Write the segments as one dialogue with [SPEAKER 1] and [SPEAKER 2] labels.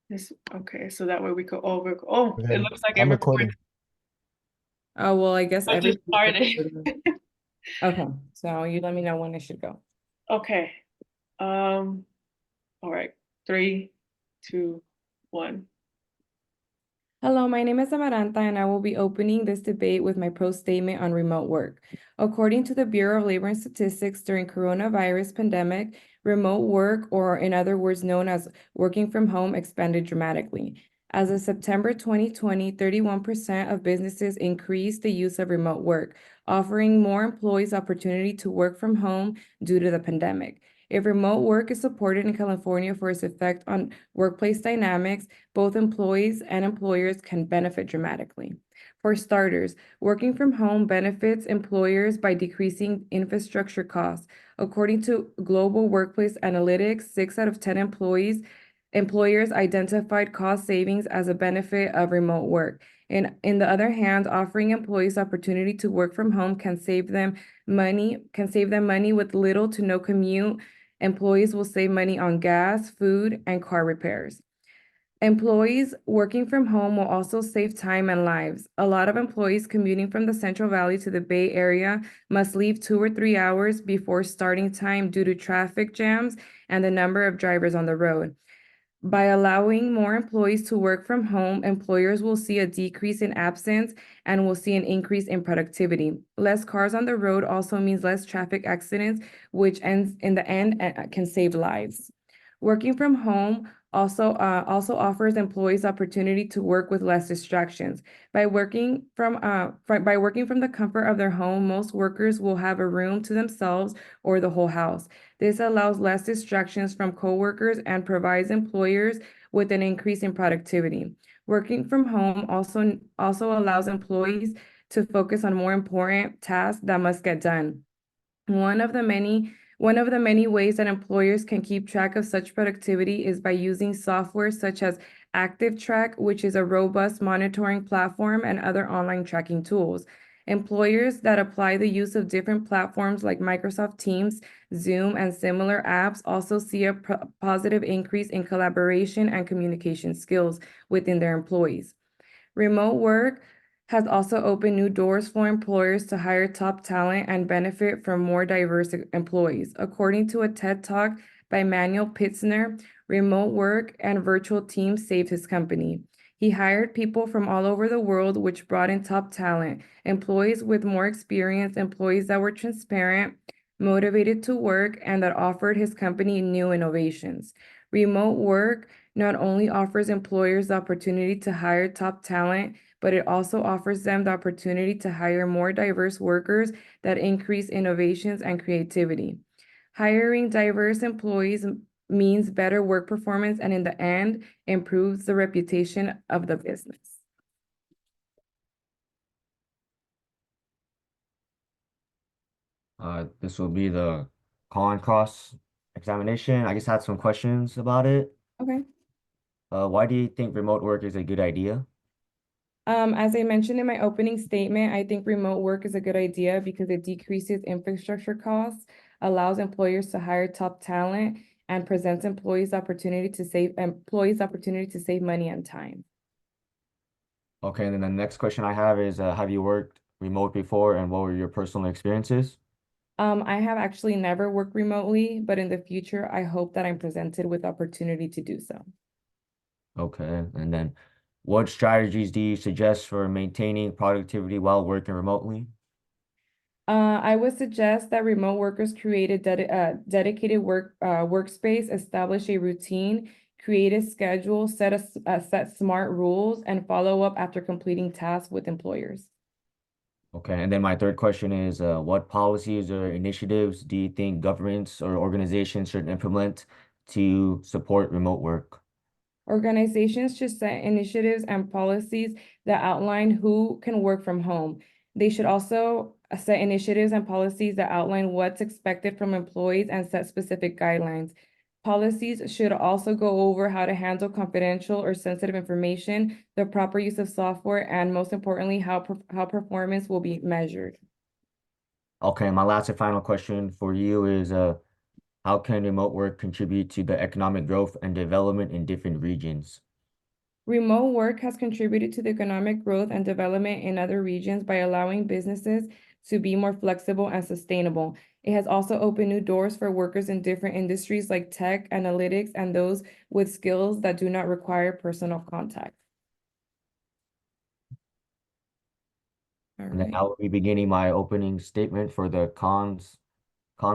[SPEAKER 1] This, okay, so that way we could over, oh, it
[SPEAKER 2] Okay,
[SPEAKER 1] looks like
[SPEAKER 2] I'm
[SPEAKER 1] everyone
[SPEAKER 2] recording.
[SPEAKER 3] Oh, well, I guess
[SPEAKER 1] just
[SPEAKER 3] everybody.
[SPEAKER 1] started.
[SPEAKER 3] Okay, so you let me know when I should go.
[SPEAKER 1] Okay, all right, three, two, one.
[SPEAKER 3] Hello, my name is Amaranta, and I will be opening this debate with my pro statement on remote work. According to the Bureau of Labor and Statistics, during coronavirus pandemic, remote work, or in other words known as working from home, expanded dramatically. As of September 2020, 31% of businesses increased the use of remote work, offering more employees opportunity to work from home due to the pandemic. If remote work is supported in California for its effect on workplace dynamics, both employees and employers can benefit dramatically. For starters, working from home benefits employers by decreasing infrastructure costs. According to Global Workplace Analytics, 6 out of 10 employers identified cost savings as a benefit of remote work. And in the other hand, offering employees opportunity to work from home can save them money with little to no commute. Employees will save money on gas, food, and car repairs. Employees working from home will also save time and lives. A lot of employees commuting from the Central Valley to the Bay Area must leave 2 or 3 hours before starting time due to traffic jams and the number of drivers on the road. By allowing more employees to work from home, employers will see a decrease in absence and will see an increase in productivity. Less cars on the road also means less traffic accidents, which ends in the end can save lives. Working from home also offers employees opportunity to work with less distractions. By working from the comfort of their home, most workers will have a room to themselves or the whole house. This allows less distractions from coworkers and provides employers with an increase in productivity. Working from home also allows employees to focus on more important tasks that must get done. One of the many one of the many ways that employers can keep track of such productivity is by using software such as ActiveTrack, which is a robust monitoring platform, and other online tracking tools. Employers that apply the use of different platforms like Microsoft Teams, Zoom, and similar apps also see a positive increase in collaboration and communication skills within their employees. Remote work has also opened new doors for employers to hire top talent and benefit from more diverse employees. According to a TED Talk by Manuel Pitzner, remote work and virtual teams saved his company. He hired people from all over the world, which brought in top talent, employees with more experience, employees that were transparent, motivated to work, and that offered his company new innovations. Remote work not only offers employers the opportunity to hire top talent, but it also offers them the opportunity to hire more diverse workers that increase innovations and creativity. Hiring diverse employees means better work performance and in the end improves the reputation of the business.
[SPEAKER 4] This will be the con cross examination. I just had some questions about it.
[SPEAKER 3] Okay.
[SPEAKER 4] Why do you think remote work is a good idea?
[SPEAKER 3] As I mentioned in my opening statement, I think remote work is a good idea because it decreases infrastructure costs, allows employers to hire top talent, and presents employees opportunity to save money and time.
[SPEAKER 4] Okay, and then the next question I have is, have you worked remote before and what were your personal experiences?
[SPEAKER 3] I have actually never worked remotely, but in the future, I hope that I'm presented with opportunity to do so.
[SPEAKER 4] Okay, and then what strategies do you suggest for maintaining productivity while working remotely?
[SPEAKER 3] I would suggest that remote workers create a dedicated workspace, establish a routine, create a schedule, set smart rules, and follow up after completing tasks with employers.
[SPEAKER 4] Okay, and then my third question is, what policies or initiatives do you think governments or organizations should implement to support remote work?
[SPEAKER 3] Organizations should set initiatives and policies that outline who can work from home. They should also set initiatives and policies that outline what's expected from employees and set specific guidelines. Policies should also go over how to handle confidential or sensitive information, the proper use of software, and most importantly, how performance will be measured.
[SPEAKER 4] Okay, my last and final question for you is, how can remote work contribute to the economic growth and development in different regions?
[SPEAKER 3] Remote work has contributed to the economic growth and development in other regions by allowing businesses to be more flexible and sustainable. It has also opened new doors for workers in different industries like tech, analytics, and those with skills that do not require personal contact. All
[SPEAKER 4] And then
[SPEAKER 3] right.
[SPEAKER 4] I will be beginning my opening statement for the con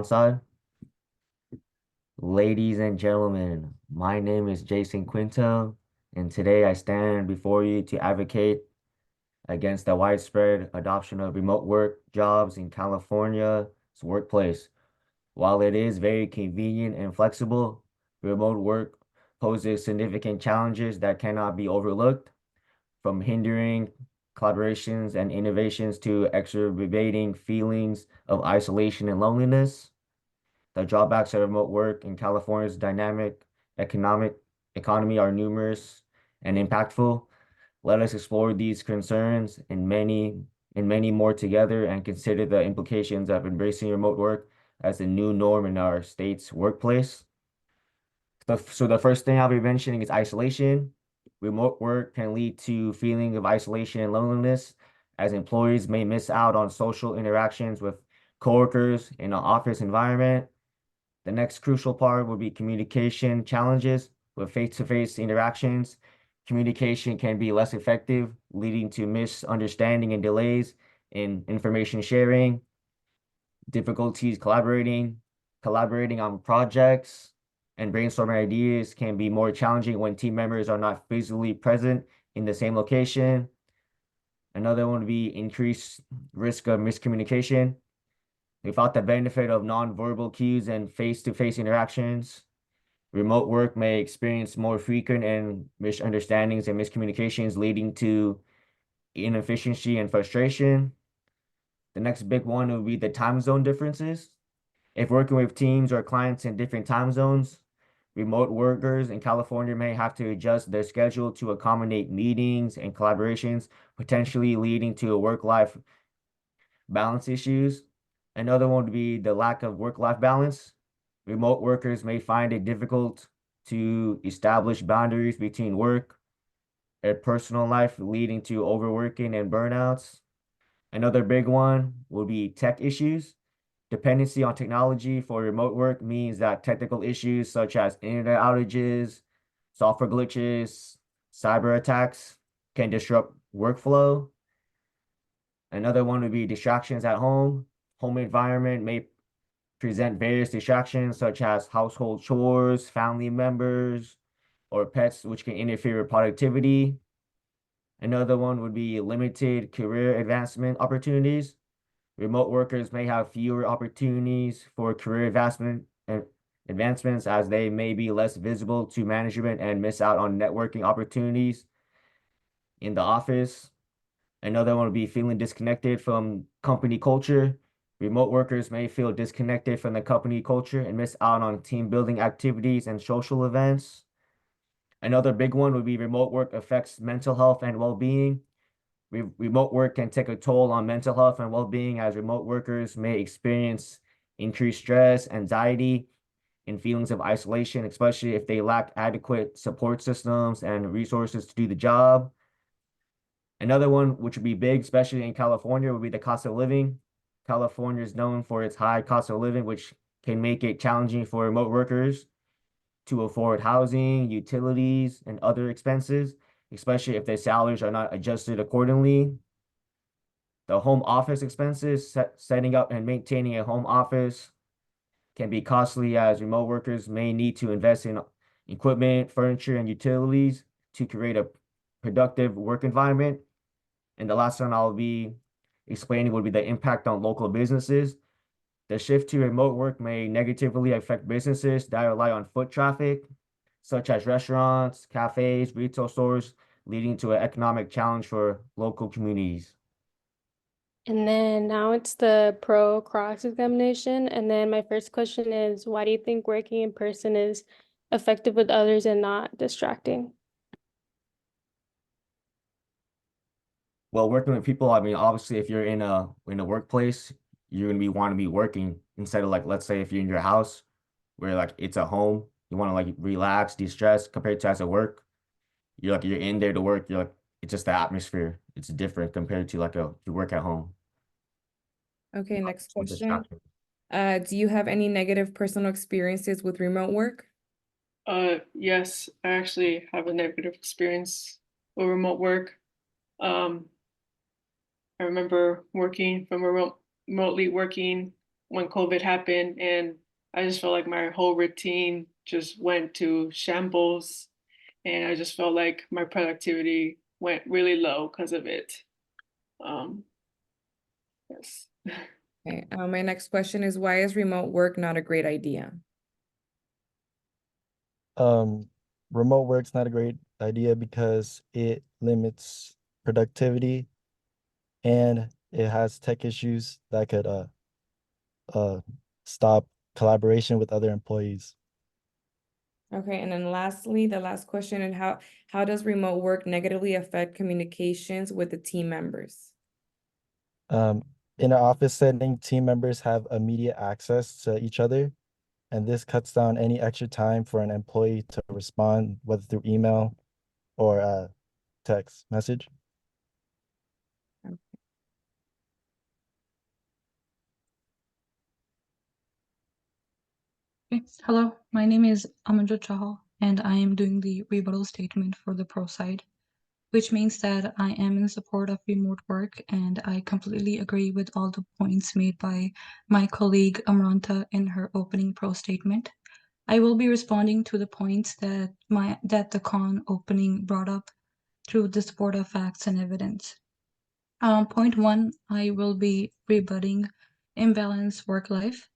[SPEAKER 4] side. Ladies and gentlemen, my name is Jason Quinto, and today I stand before you to advocate against the widespread adoption of remote work jobs in California's workplace. While it is very convenient and flexible, remote work poses significant challenges that cannot be overlooked, from hindering collaborations and innovations to exacerbating feelings of isolation and loneliness. The drawbacks of remote work in California's dynamic economy are numerous and impactful. Let us explore these concerns and many more together and consider the implications of embracing remote work as the new norm in our state's workplace. So the first thing I'll be mentioning is isolation. Remote work can lead to feeling of isolation and loneliness, as employees may miss out on social interactions with coworkers in an office environment. The next crucial part would be communication challenges with face-to-face interactions. Communication can be less effective, leading to misunderstanding and delays in information sharing, difficulties collaborating on projects, and brainstorming ideas can be more challenging when team members are not physically present in the same location. Another one would be increased risk of miscommunication. Without the benefit of nonverbal cues and face-to-face interactions, remote work may experience more frequent and misunderstandings and miscommunications, leading to inefficiency and frustration. The next big one would be the time zone differences. If working with teams or clients in different time zones, remote workers in California may have to adjust their schedule to accommodate meetings and collaborations, potentially leading to work-life balance issues. Another one would be the lack of work-life balance. Remote workers may find it difficult to establish boundaries between work and personal life, leading to overworking and burnouts. Another big one will be tech issues. Dependency on technology for remote work means that technical issues such as internet outages, software glitches, cyber attacks can disrupt workflow. Another one would be distractions at home. Home environment may present various distractions such as household chores, family members, or pets, which can interfere with productivity. Another one would be limited career advancement opportunities. Remote workers may have fewer opportunities for career advancements as they may be less visible to management and miss out on networking opportunities in the office. Another one would be feeling disconnected from company culture. Remote workers may feel disconnected from the company culture and miss out on team building activities and social events. Another big one would be remote work affects mental health and well-being. Remote work can take a toll on mental health and well-being, as remote workers may experience increased stress, anxiety, and feelings of isolation, especially if they lack adequate support systems and resources to do the job. Another one, which would be big, especially in California, would be the cost of living. California is known for its high cost of living, which can make it challenging for remote workers to afford housing, utilities, and other expenses, especially if their salaries are not adjusted accordingly. The home office expenses, setting up and maintaining a home office can be costly, as remote workers may need to invest in equipment, furniture, and utilities to create a productive work environment. And the last one I'll be explaining would be the impact on local businesses. The shift to remote work may negatively affect businesses that rely on foot traffic, such as restaurants, cafes, retail stores, leading to an economic challenge for local communities.
[SPEAKER 2] And then now it's the pro cross examination. And then my first question is, why do you think working in person is effective with others and not distracting?
[SPEAKER 4] Well, working with people, I mean, obviously, if you're in a workplace, you're gonna want to be working instead of, like, let's say if you're in your house, where like it's a home, you want to like relax, de-stress compared to as a work. you're in there to work. You're like, it's just the atmosphere. It's different compared to like you work at home.
[SPEAKER 3] Okay, next
[SPEAKER 4] With
[SPEAKER 3] question.
[SPEAKER 4] distractions.
[SPEAKER 3] Do you have any negative personal experiences with remote work?
[SPEAKER 1] Yes, I actually have a negative experience with remote work. Um, I remember working from remotely working when COVID happened, and I just felt like my whole routine just went to shambles, and I just felt like my productivity went really low because of it. Um, yes.
[SPEAKER 3] Okay, my next question is, why is remote work not a great idea?
[SPEAKER 5] Um, Remote work's not a great idea because it limits productivity and it has tech issues that could uh stop collaboration with other employees.
[SPEAKER 3] Okay, and then lastly, the last question, and how does remote work negatively affect communications with the team members?
[SPEAKER 5] Um, in an office setting, team members have immediate access to each other, and this cuts down any extra time for an employee to respond, whether through email or text message.
[SPEAKER 6] Okay. Hello, my name is Amanjot Chahal, and I am doing the rebuttal statement for the pro side, which means that I am in support of remote work, and I completely agree with all the points made by my colleague Amranta in her opening pro statement. I will be responding to the points that the con opening brought up through the support of facts and evidence. Point one, I will be rebutting imbalanced work life.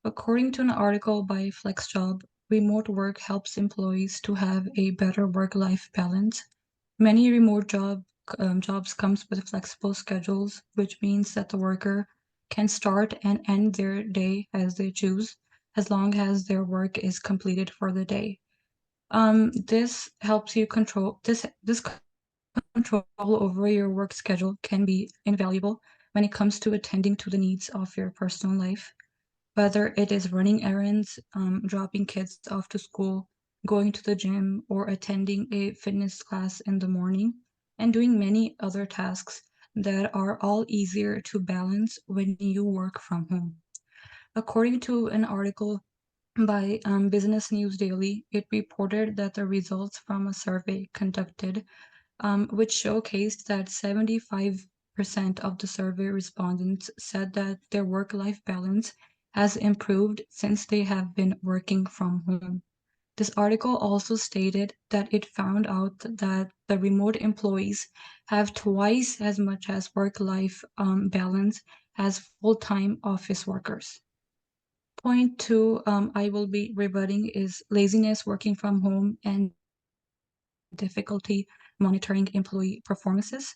[SPEAKER 6] According to an article by FlexJob, remote work helps employees to have a better work-life balance. Many remote jobs comes with flexible schedules, which means that the worker can start and end their day as they choose, as long as their work is completed for the day. This helps you control this control over your work schedule can be invaluable when it comes to attending to the needs of your personal life, whether it is running errands, dropping kids off to school, going to the gym, or attending a fitness class in the morning, and doing many other tasks that are all easier to balance when you work from home. According to an article by Business News Daily, it reported that the results from a survey conducted which showcased that 75% of the survey respondents said that their work-life balance has improved since they have been working from home. This article also stated that it found out that the remote employees have twice as much as work-life balance as full-time office workers. Point two, I will be rebutting is laziness working from home and difficulty monitoring employee performances.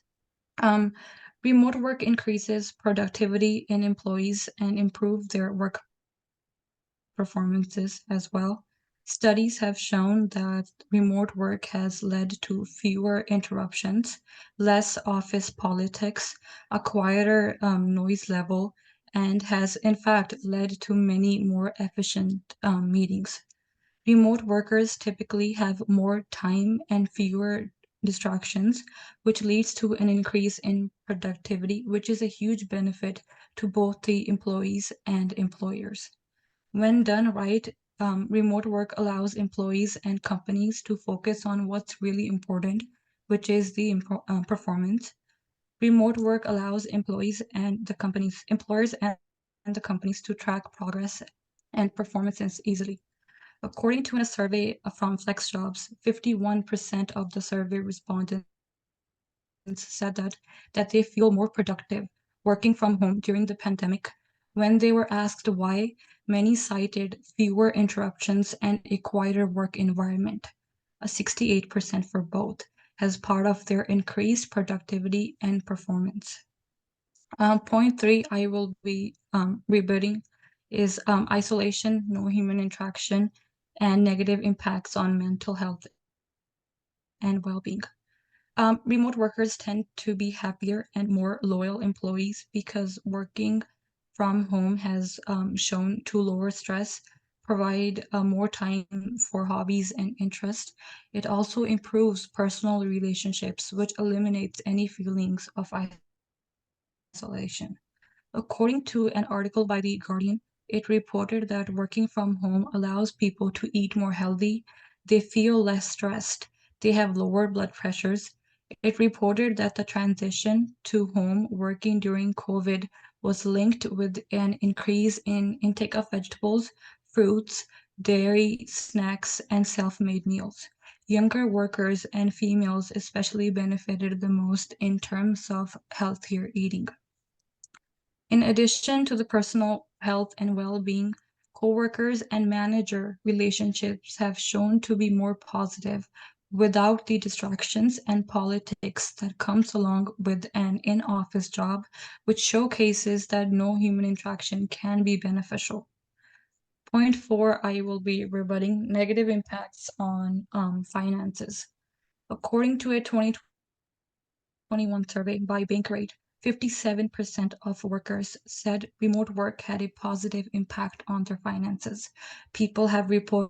[SPEAKER 6] Remote work increases productivity in employees and improve their work performances as well. Studies have shown that remote work has led to fewer interruptions, less office politics, a quieter noise level, and has in fact led to many more efficient meetings. Remote workers typically have more time and fewer distractions, which leads to an increase in productivity, which is a huge benefit to both the employees and employers. When done right, remote work allows employees and companies to focus on what's really important, which is the performance. Remote work allows employers and the companies to track progress and performances easily. According to a survey from FlexJobs, 51% of the survey respondents said that they feel more productive working from home during the pandemic. When they were asked why, many cited fewer interruptions and a quieter work environment, a 68% for both, as part of their increased productivity and performance. Point three, I will be rebutting is isolation, no human interaction, and negative impacts on mental health and well-being. Remote workers tend to be happier and more loyal employees because working from home has shown to lower stress, provide more time for hobbies and interests. It also improves personal relationships, which eliminates any feelings of isolation. According to an article by The Guardian, it reported that working from home allows people to eat more healthy, they feel less stressed, they have lower blood pressures. It reported that the transition to home working during COVID was linked with an increase in intake of vegetables, fruits, dairy, snacks, and self-made meals. Younger workers and females especially benefited the most in terms of healthier eating. In addition to the personal health and well-being, coworkers and manager relationships have shown to be more positive without the distractions and politics that comes along with an in-office job, which showcases that no human interaction can be beneficial. Point 4, I will be rebutting negative impacts on finances. According to a 2021 survey by Bankrate, 57% of workers said remote work had a positive impact on their finances. People have reported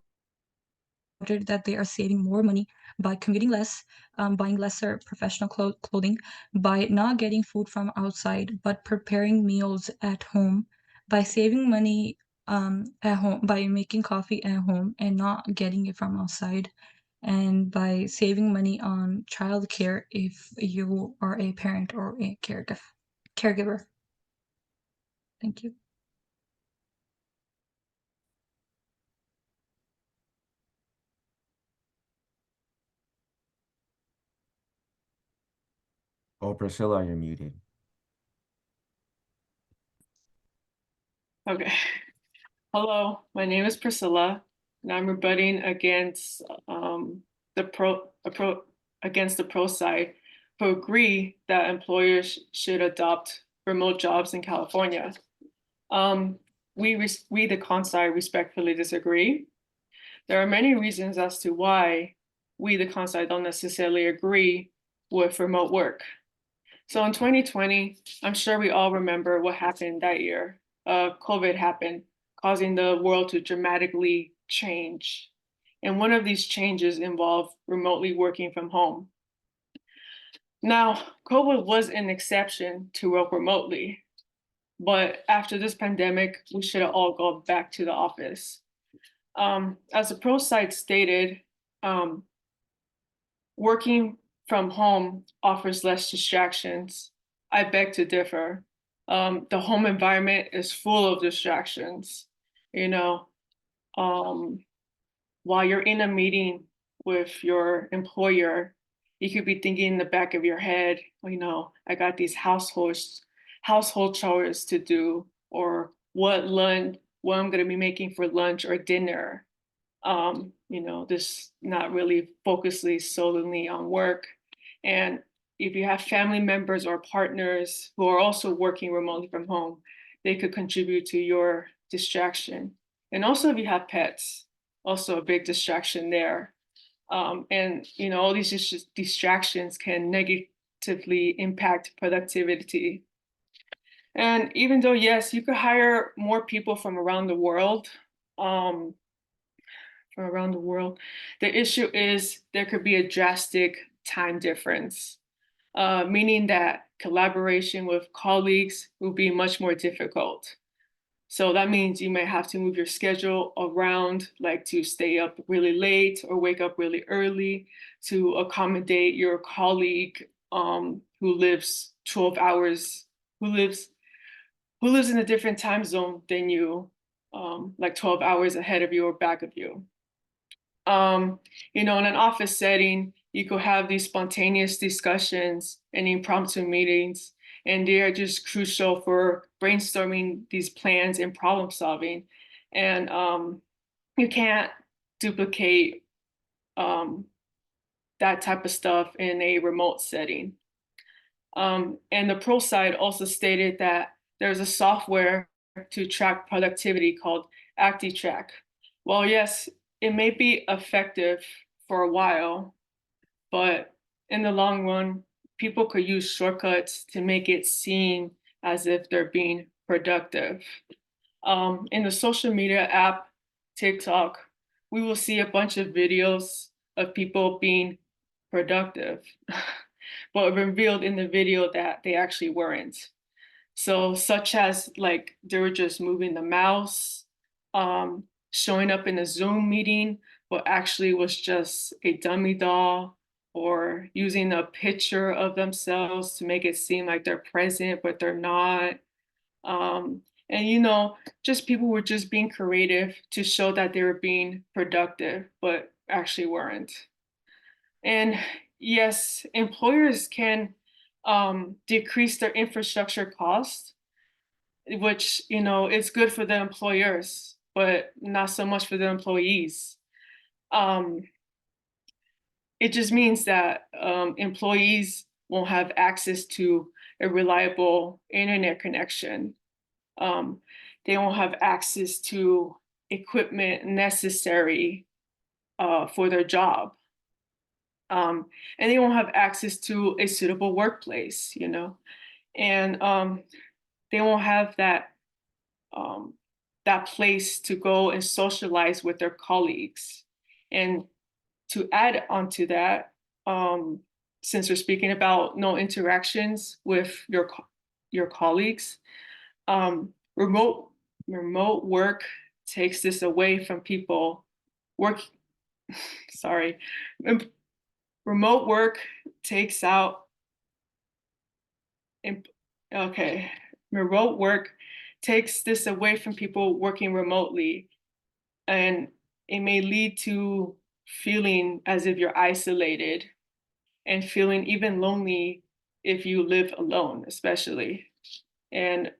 [SPEAKER 6] that they are saving more money by commuting less, buying lesser professional clothing, by not getting food from outside, but preparing meals at home, by saving money at home, by making coffee at home and not getting it from outside, and by saving money on childcare if you are a parent or a caregiver. Thank you.
[SPEAKER 4] Oh, Priscilla, you're muted.
[SPEAKER 1] Okay. Hello, my name is Priscilla, and I'm rebutting against the pro side who agree that employers should adopt remote jobs in California. We the con side respectfully disagree. There are many reasons as to why we the con side don't necessarily agree with remote work. So in 2020, I'm sure we all remember what happened that year. COVID happened, causing the world to dramatically change. And one of these changes involved remotely working from home. Now, COVID was an exception to work remotely, but after this pandemic, we should have all gone back to the office. As the pro site stated, working from home offers less distractions. I beg to differ. The home environment is full of distractions. You know, while you're in a meeting with your employer, you could be thinking in the back of your head, I got these household chores to do, or what I'm going to be making for lunch or dinner. This not really focusing solely on work. And if you have family members or partners who are also working remotely from home, they could contribute to your distraction. And also if you have pets, also a big distraction there. And all these distractions can negatively impact productivity. And even though, yes, you could hire more people from around the world, the issue is there could be a drastic time difference, meaning that collaboration with colleagues will be much more difficult. So that means you may have to move your schedule around, like to stay up really late or wake up really early to accommodate your colleague who lives 12 hours, who lives in a different time zone than you, like 12 hours ahead of you or back of you. In an office setting, you could have these spontaneous discussions and impromptu meetings, and they are just crucial for brainstorming these plans and problem solving. And you can't duplicate that type of stuff in a remote setting. And the pro side also stated that there's a software to track productivity called ActiTrack. Well, yes, it may be effective for a while, but in the long run, people could use shortcuts to make it seem as if they're being productive. In the social media app TikTok, we will see a bunch of videos of people being productive, but revealed in the video that they actually weren't. So, such as like they were just moving the mouse, showing up in a Zoom meeting, but actually was just a dummy doll, or using a picture of themselves to make it seem like they're present, but they're not. And just people were just being creative to show that they were being productive, but actually weren't. And yes, employers can decrease their infrastructure costs, which is good for the employers, but not so much for the employees. Um, it just means that employees won't have access to a reliable internet connection. They won't have access to equipment necessary for their job. And they won't have access to a suitable workplace, and they won't have um, that place to go and socialize with their colleagues. And to add onto that, since we're speaking about no interactions with your colleagues, remote work takes this away from people work. Sorry, remote work takes out. Okay, remote work takes this away from people working remotely, and it may lead to feeling as if you're isolated and feeling even lonely if you live alone, especially. And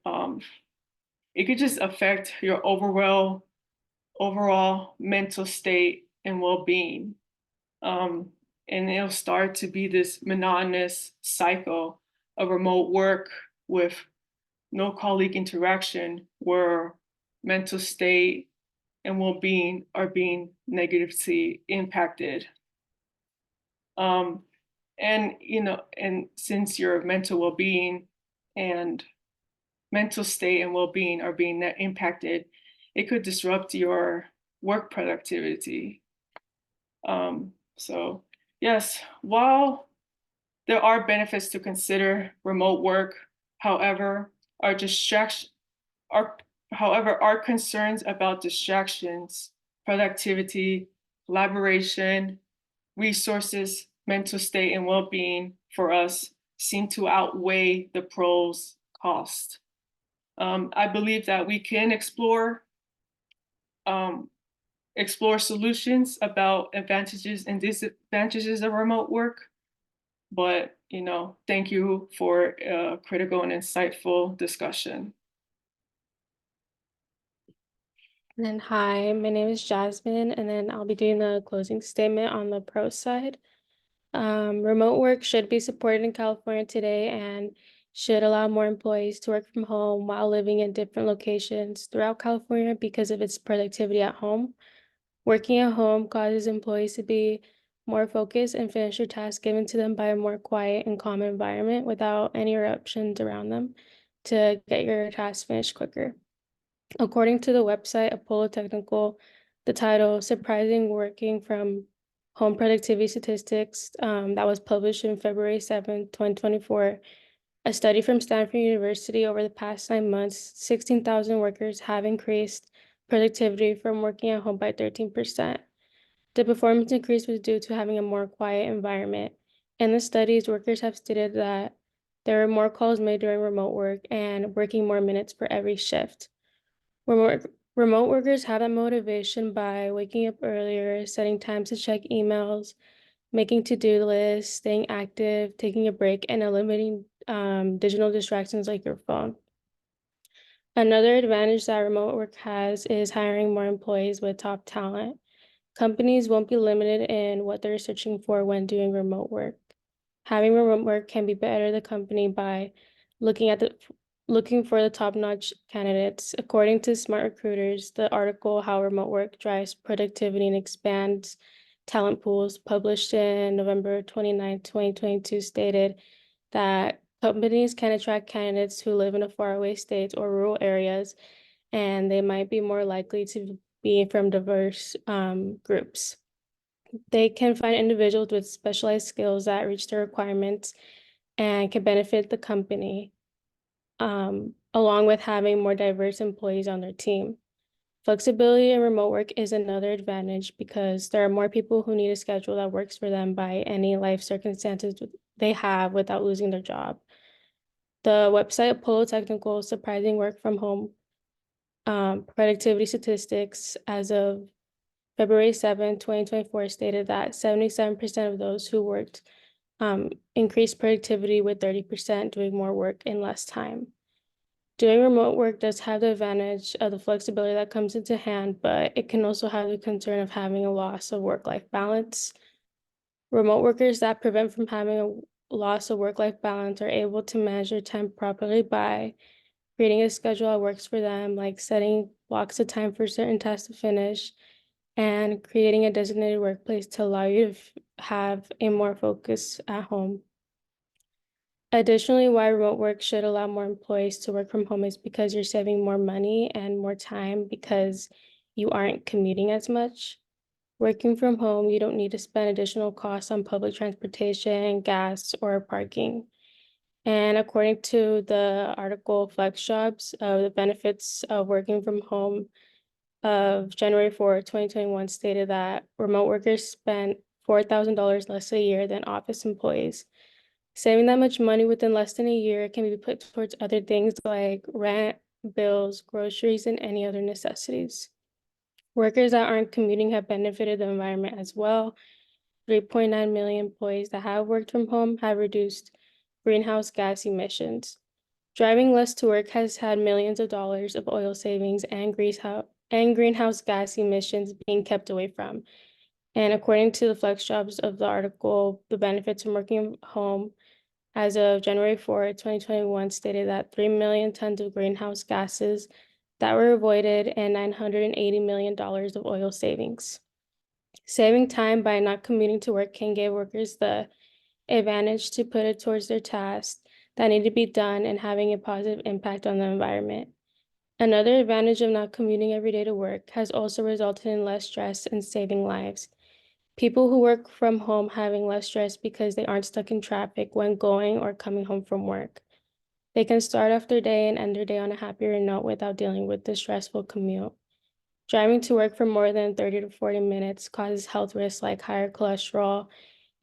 [SPEAKER 1] it could just affect your overall mental state and well-being. And it'll start to be this monotonous cycle of remote work with no colleague interaction, where mental state and well-being are being negatively impacted. And since your mental well-being and mental state and well-being are being impacted, it could disrupt your work productivity. So yes, while there are benefits to consider remote work, however, our concerns about distractions, productivity, collaboration, resources, mental state, and well-being for us seem to outweigh the pros cost. I believe that we can explore solutions about advantages and disadvantages of remote work. But, thank you for a critical and insightful discussion.
[SPEAKER 2] And then, hi, my name is Jasmine, and then I'll be doing the closing statement on the pro side. Remote work should be supported in California today and should allow more employees to work from home while living in different locations throughout California because of its productivity at home. Working at home causes employees to be more focused and finish their tasks given to them by a more quiet and calm environment without any eruptions around them to get your tasks finished quicker. According to the website Apollo Technical, the title Surprising Working from Home Productivity Statistics that was published on February 7, 2024, a study from Stanford University over the past 9 months, 16,000 workers have increased productivity from working at home by 13%. The performance increase was due to having a more quiet environment. In the studies, workers have stated that there were more calls made during remote work and working more minutes for every shift. Remote workers have that motivation by waking up earlier, setting times to check emails, making to-do lists, staying active, taking a break, and eliminating digital distractions like your phone. Another advantage that remote work has is hiring more employees with top talent. Companies won't be limited in what they're searching for when doing remote work. Having remote work can be better the company by looking for the top-notch candidates. According to Smart Recruiters, the article How Remote Work Drives Productivity and Expands Talent Pools, published in November 29, 2022, stated that companies can attract candidates who live in a faraway state or rural areas, and they might be more likely to being from diverse groups. They can find individuals with specialized skills that reach their requirements and can benefit the company, along with having more diverse employees on their team. Flexibility in remote work is another advantage because there are more people who need a schedule that works for them by any life circumstances they have without losing their job. The website Apollo Technical Surprising Work from Home productivity statistics as of February 7, 2024 stated that 77% of those who worked increased productivity, with 30% doing more work in less time. Doing remote work does have the advantage of the flexibility that comes into hand, but it can also have the concern of having a loss of work-life balance. Remote workers that prevent from having a loss of work-life balance are able to manage their time properly by creating a schedule that works for them, like setting blocks of time for certain tasks to finish, and creating a designated workplace to allow you to have a more focus at home. Additionally, why remote work should allow more employees to work from home is because you're saving more money and more time because you aren't commuting as much. Working from home, you don't need to spend additional costs on public transportation, gas, or parking. And according to the article Flex Jobs, the benefits of working from home of January 4, 2021 stated that remote workers spent $4,000 less a year than office employees. Saving that much money within less than a year can be put towards other things like rent, bills, groceries, and any other necessities. Workers that aren't commuting have benefited the environment as well. 3.9 million employees that have worked from home have reduced greenhouse gas emissions. Driving less to work has had millions of dollars of oil savings and greenhouse gas emissions being kept away from. And according to the Flex Jobs of the article, the benefits from working from home as of January 4, 2021 stated that 3 million tons of greenhouse gases that were avoided and $980 million of oil savings. Saving time by not commuting to work can give workers the advantage to put it towards their tasks that need to be done and having a positive impact on the environment. Another advantage of not commuting every day to work has also resulted in less stress and saving lives. People who work from home having less stress because they aren't stuck in traffic when going or coming home from work. They can start off their day and end their day on a happier note without dealing with the stressful commute. Driving to work for more than 30 to 40 minutes causes health risks like higher cholesterol,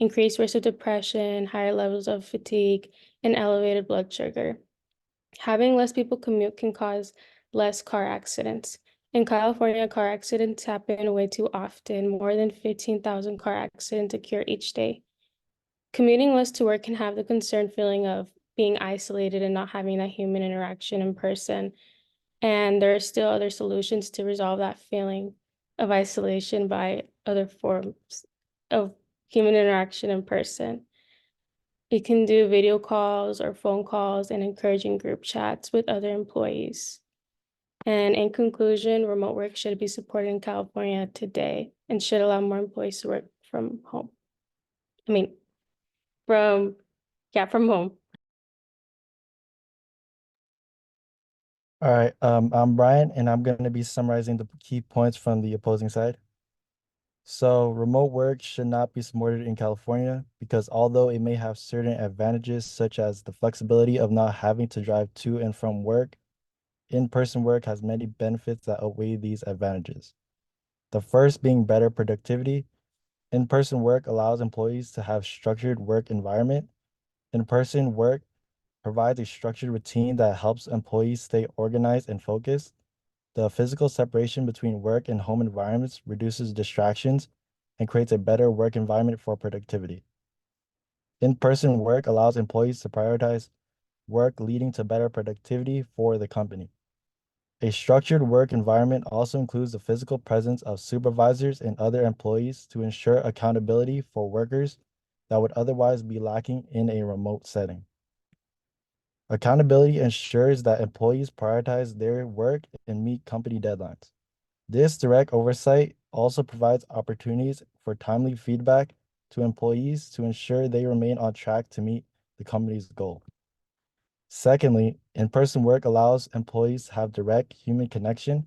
[SPEAKER 2] increased risk of depression, higher levels of fatigue, and elevated blood sugar. Having less people commute can cause less car accidents. In California, car accidents happen way too often. More than 15,000 car accidents occur each day. Commuting less to work can have the concerned feeling of being isolated and not having that human interaction in person. And there are still other solutions to resolve that feeling of isolation by other forms of human interaction in person. You can do video calls or phone calls and encouraging group chats with other employees. And in conclusion, remote work should be supported in California today and should allow more employees to work from home. From home.
[SPEAKER 5] All right, I'm Brian, and I'm going to be summarizing the key points from the opposing side. So remote work should not be supported in California because although it may have certain advantages, such as the flexibility of not having to drive to and from work, in-person work has many benefits that outweigh these advantages. The first being better productivity. In-person work allows employees to have structured work environment. In-person work provides a structured routine that helps employees stay organized and focused. The physical separation between work and home environments reduces distractions and creates a better work environment for productivity. In-person work allows employees to prioritize work, leading to better productivity for the company. A structured work environment also includes the physical presence of supervisors and other employees to ensure accountability for workers that would otherwise be lacking in a remote setting. Accountability ensures that employees prioritize their work and meet company deadlines. This direct oversight also provides opportunities for timely feedback to employees to ensure they remain on track to meet the company's goal. Secondly, in-person work allows employees to have direct human connection.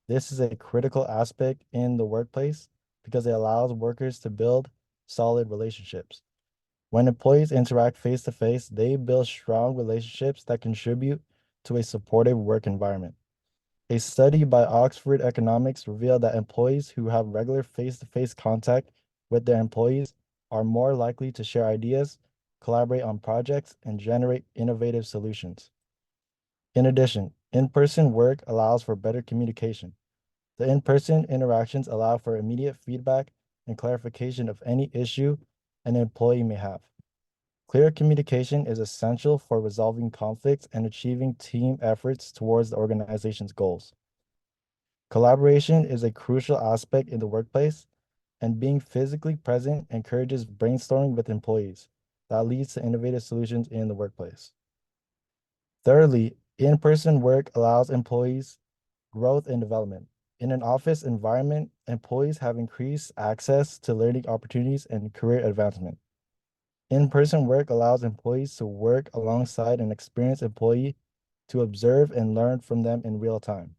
[SPEAKER 5] This is a critical aspect in the workplace because it allows workers to build solid relationships. When employees interact face to face, they build strong relationships that contribute to a supportive work environment. A study by Oxford Economics revealed that employees who have regular face-to-face contact with their employees are more likely to share ideas, collaborate on projects, and generate innovative solutions. In addition, in-person work allows for better communication. The in-person interactions allow for immediate feedback and clarification of any issue an employee may have. Clear communication is essential for resolving conflicts and achieving team efforts towards the organization's goals. Collaboration is a crucial aspect in the workplace, and being physically present encourages brainstorming with employees. That leads to innovative solutions in the workplace. Thirdly, in-person work allows employees growth and development. In an office environment, employees have increased access to learning opportunities and career advancement. In-person work allows employees to work alongside an experienced employee to observe and learn from them in real time.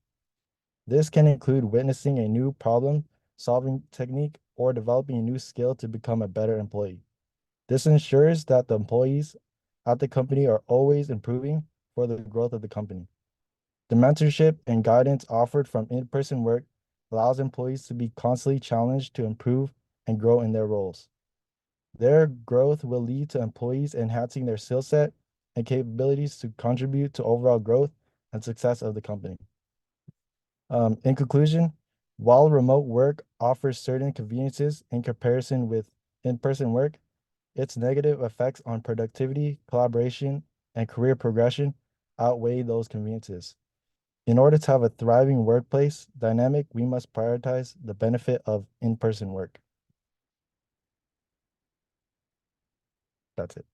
[SPEAKER 5] This can include witnessing a new problem-solving technique or developing a new skill to become a better employee. This ensures that the employees at the company are always improving for the growth of the company. The mentorship and guidance offered from in-person work allows employees to be constantly challenged to improve and grow in their roles. Their growth will lead to employees enhancing their skill set and capabilities to contribute to overall growth and success of the company. In conclusion, while remote work offers certain conveniences in comparison with in-person work, its negative effects on productivity, collaboration, and career progression outweigh those conveniences. In order to have a thriving workplace dynamic, we must prioritize the benefit of in-person work. That's it.